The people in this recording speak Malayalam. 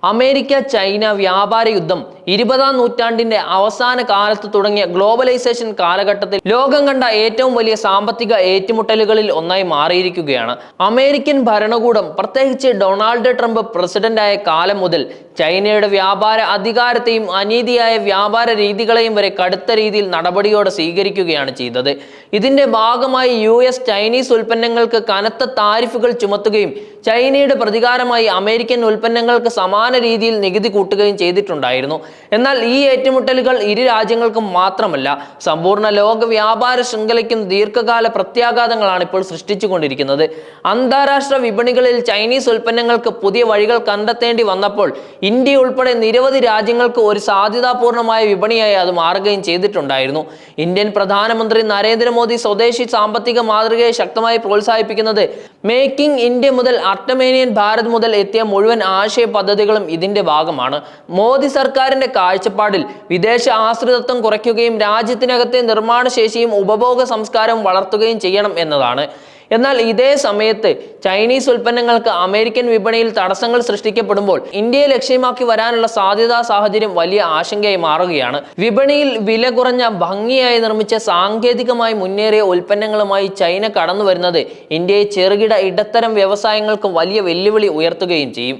അമേരിക്ക ചൈന വ്യാപാര യുദ്ധം 20-ാം നൂറ്റാണ്ടിന്റെ അവസാന കാലത്ത് തുടങ്ങിയ ഗ്ലോബലൈസേഷൻ കാലഘട്ടത്തിൽ ലോകം കണ്ട ഏറ്റവും വലിയ സാമ്പത്തിക ഏറ്റുമുട്ടലുകളിൽ ഒന്നായി മാറിയിരിക്കുകയാണ്. അമേരിക്കൻ ഭരണകൂടം, പ്രത്യേകിച്ച് ഡൊണാൾഡ് ട്രംപ് പ്രസിഡന്റായ കാലം മുതൽ ചൈനയുടെ വ്യാപാര അധികാരത്തെയും അനീതിയായ വ്യാപാര രീതികളെയും വരെ കടുത്ത രീതിയിൽ നടപടിയോടെ സ്വീകരിക്കുകയാണ് ചെയ്തത്. ഇതിന്റെ ഭാഗമായി US ചൈനീസ് ഉൽപ്പന്നങ്ങൾക്ക് കനത്ത താരിഫുകൾ ചുമത്തുകയും ചൈനയുടെ പ്രതികാരമായി അമേരിക്കൻ ഉൽപ്പന്നങ്ങൾക്ക് സമാന രീതിയിൽ നികുതി കൂട്ടുകയും ചെയ്തിട്ടുണ്ടായിരുന്നു. എന്നാൽ ഈ ഏറ്റുമുട്ടലുകൾ ഇരു രാജ്യങ്ങൾക്കും മാത്രമല്ല, സമ്പൂർണ്ണ ലോക വ്യാപാര ശൃംഖലയ്ക്കും ദീർഘകാല പ്രത്യാഘാതങ്ങളാണ് ഇപ്പോൾ സൃഷ്ടിച്ചുകൊണ്ടിരിക്കുന്നത്. അന്താരാഷ്ട്ര വിപണികളിൽ ചൈനീസ് ഉൽപ്പന്നങ്ങൾക്ക് പുതിയ വഴികൾ കണ്ടെത്തേണ്ടി വന്നപ്പോൾ ഇന്ത്യ ഉൾപ്പെടെ നിരവധി രാജ്യങ്ങൾക്ക് ഒരു സാധ്യതാപൂർണമായ വിപണിയായി അത് മാറുകയും ചെയ്തിട്ടുണ്ടായിരുന്നു. ഇന്ത്യൻ പ്രധാനമന്ത്രി നരേന്ദ്രമോദി സ്വദേശി സാമ്പത്തിക മാതൃകയെ ശക്തമായി പ്രോത്സാഹിപ്പിക്കുന്നത് മേക്കിംഗ് ഇന്ത്യ മുതൽ അർട്ടമേനിയൻ ഭാരത് മുതൽ എത്തിയ മുഴുവൻ ആശയ പദ്ധതികളും ഇതിന്റെ ഭാഗമാണ്. മോദി സർക്കാരിന്റെ കാഴ്ചപ്പാടിൽ വിദേശ ആശ്രിതത്വം കുറയ്ക്കുകയും രാജ്യത്തിനകത്തെ നിർമ്മാണ ശേഷിയും ഉപഭോഗ സംസ്കാരവും വളർത്തുകയും ചെയ്യണം എന്നതാണ്. എന്നാൽ ഇതേ സമയത്ത് ചൈനീസ് ഉൽപ്പന്നങ്ങൾക്ക് അമേരിക്കൻ വിപണിയിൽ തടസ്സങ്ങൾ സൃഷ്ടിക്കപ്പെടുമ്പോൾ ഇന്ത്യയെ ലക്ഷ്യമാക്കി വരാനുള്ള സാധ്യതാ സാഹചര്യം വലിയ ആശങ്കയായി മാറുകയാണ്. വിപണിയിൽ വില കുറഞ്ഞ, ഭംഗിയായി നിർമ്മിച്ച, സാങ്കേതികമായി മുന്നേറിയ ഉൽപ്പന്നങ്ങളുമായി ചൈന കടന്നു വരുന്നത് ഇന്ത്യയെ ചെറുകിട ഇടത്തരം വ്യവസായങ്ങൾക്ക് വലിയ വെല്ലുവിളി ഉയർത്തുകയും ചെയ്യും.